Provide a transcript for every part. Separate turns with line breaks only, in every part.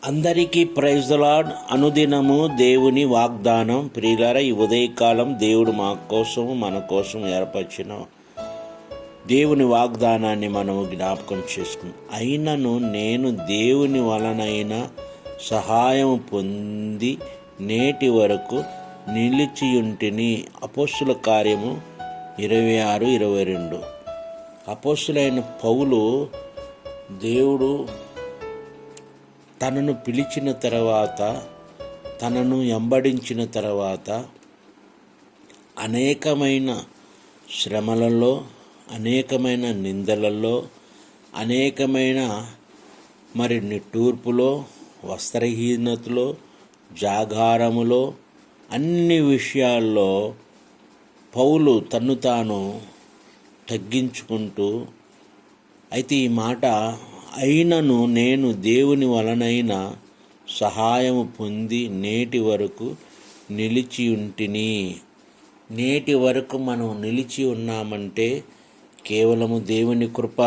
అందరికీ praise the lord. అనుదినము దేవుని వాగ్దానం. ప్రియులారా, ఈ ఉదయకాలం దేవుడు మా కోసం మన కోసం ఏర్పరిచిన దేవుని వాగ్దానాన్ని మనము జ్ఞాపకం చేసుకున్నాం. అయినను నేను దేవుని వలనైన సహాయం పొంది నేటి వరకు నిలిచియుంటిని. అపోస్తుల కార్యము 26:22. అపోస్తులైన పౌలు దేవుడు తనను పిలిచిన తర్వాత, తనను వెంబడించిన తర్వాత అనేకమైన శ్రమలలో, అనేకమైన నిందలలో, అనేకమైన నిట్టూర్పులో, వస్త్రహీనతలో, జాగారములో, అన్ని విషయాల్లో పౌలు తన్ను తాను తగ్గించుకుంటూ, అయితే ఈ మాట అయినను నేను దేవుని వలనైన సహాయము పొంది నేటి వరకు నిలిచి ఉంటిని. నేటి వరకు మనం నిలిచి ఉన్నామంటే కేవలము దేవుని కృప.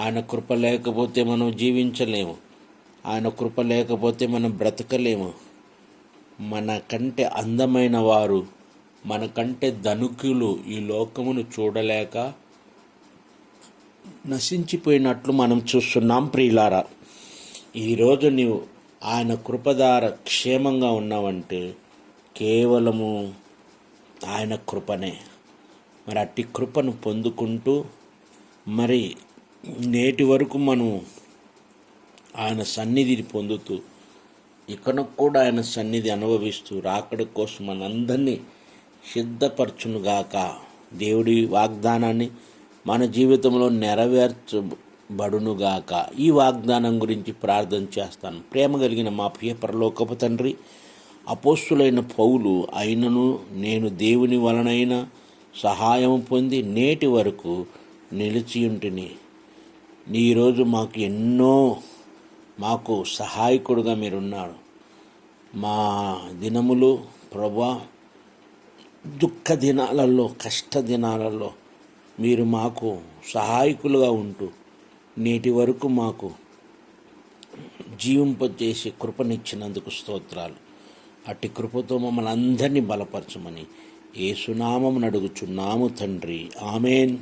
ఆయన కృప లేకపోతే మనం జీవించలేము. ఆయన కృప లేకపోతే మనం బ్రతకలేము. మనకంటే అందమైన వారు, మనకంటే ధనికులు ఈ లోకమును చూడలేక నశించిపోయినట్లు మనం చూస్తున్నాం. ప్రియులారా, ఈరోజు నీవు ఆయన కృపదార క్షేమంగా ఉన్నావంటే కేవలము ఆయన కృపనే. అట్టి కృపను పొందుకుంటూ నేటి వరకు మనం ఆయన సన్నిధిని పొందుతూ, ఇకను కూడా ఆయన సన్నిధి అనుభవిస్తూ రాకడ కోసం మనందరినీ సిద్ధపరచునుగాక. దేవుడి వాగ్దానాన్ని మన జీవితంలో నెరవేర్చబడునుగాక. ఈ వాగ్దానం గురించి ప్రార్థన చేస్తాను. ప్రేమ కలిగిన మా ప్రియ పరలోకపు తండ్రి, అపోస్తులైన పౌలు అయినను నేను దేవుని వలనైన సహాయం పొంది నేటి వరకు నిలిచియుంటిని. ఈరోజు మాకు సహాయకుడుగా మీరున్నారు. మా దినములు ప్రభా, దుఃఖ దినాలలో, కష్ట దినాలలో మీరు మాకు సహాయకులుగా ఉంటూ నేటి వరకు మాకు జీవింపజేసి కృపనిచ్చినందుకు స్తోత్రాలు. అట్టి కృపతో మమ్మల్ని అందరినీ బలపరచమని యేసు నామమున అడుగుచున్నాము తండ్రి. ఆమేన్.